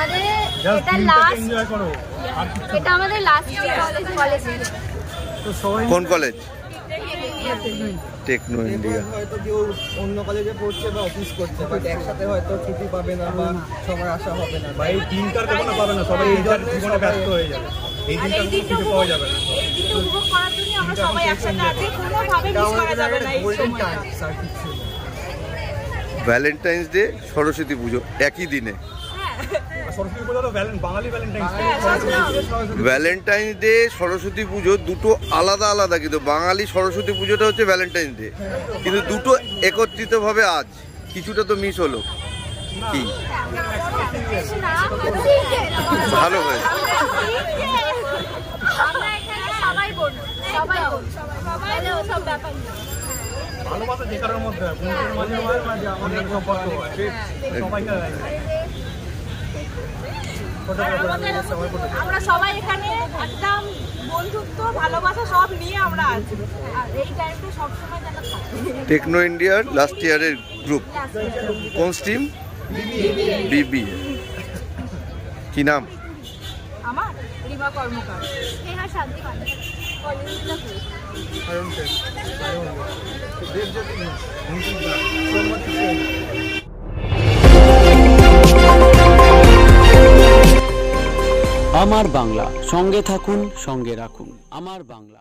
আমাদের এটা last enjoy করো। এটা আমাদের লাস্ট কলেজ। তো সবাই কোন কলেজ? Techno India. হয়তো কেউ অন্য কলেজে পড়ছে বা অফিস করছে, বাট একসাথে হয়তো ছুটি পাবে না বা সবার আশা হবে না। ভাই দিনটার কখনো পাবে না, সবাই নিজের জীবনে ব্যস্ত হয়ে যাবে। এই দিনটা কিছু পাওয়া যাবে না। এই দিনটা উপভোগ করার জন্য আমরা সবাই একসাথে আছি, কোনোভাবে মিস করা যাবে না এই সময়টা। ভ্যালেন্টাইন্স ডে, সরস্বতী পুজো একই দিনে। সরস্বতী পুজো তো বাঙালি Valentine's Day. Valentine's Day, Saraswati Puja দুটো আলাদা আলাদা, কিন্তু বাঙালি সরস্বতী পুজোটা হচ্ছে ভ্যালেন্টাইন্স ডে, কিন্তু দুটো একত্রিতভাবে আজ কিছুটা তো মিস হলো। কি ভালো হয়েছে। আমরা এখানে সবাই বোন, সবাই সব ব্যাপার না। ভালোবাসা যে কারোর মধ্যে বন্ধুদের মাঝে মাঝে আমাদের সম্পর্ক আছে, সবাইকে আমরা সবাই এখানে একদম বন্ধুত্ব ভালোবাসা সব নিয়ে আমরা আছি, আর এই টাইমটা সবসময় যেন থাকে। টেকনো ইন্ডিয়ার লাস্ট ইয়ারের গ্রুপ কোন স্ট্রিম? বিবি। কি নাম? আমার রিমা কর্মকার। স্নেহা শান্তি কলেজটা আমার বাংলা, সঙ্গে থাকুন, সঙ্গে রাখুন। আমার বাংলা।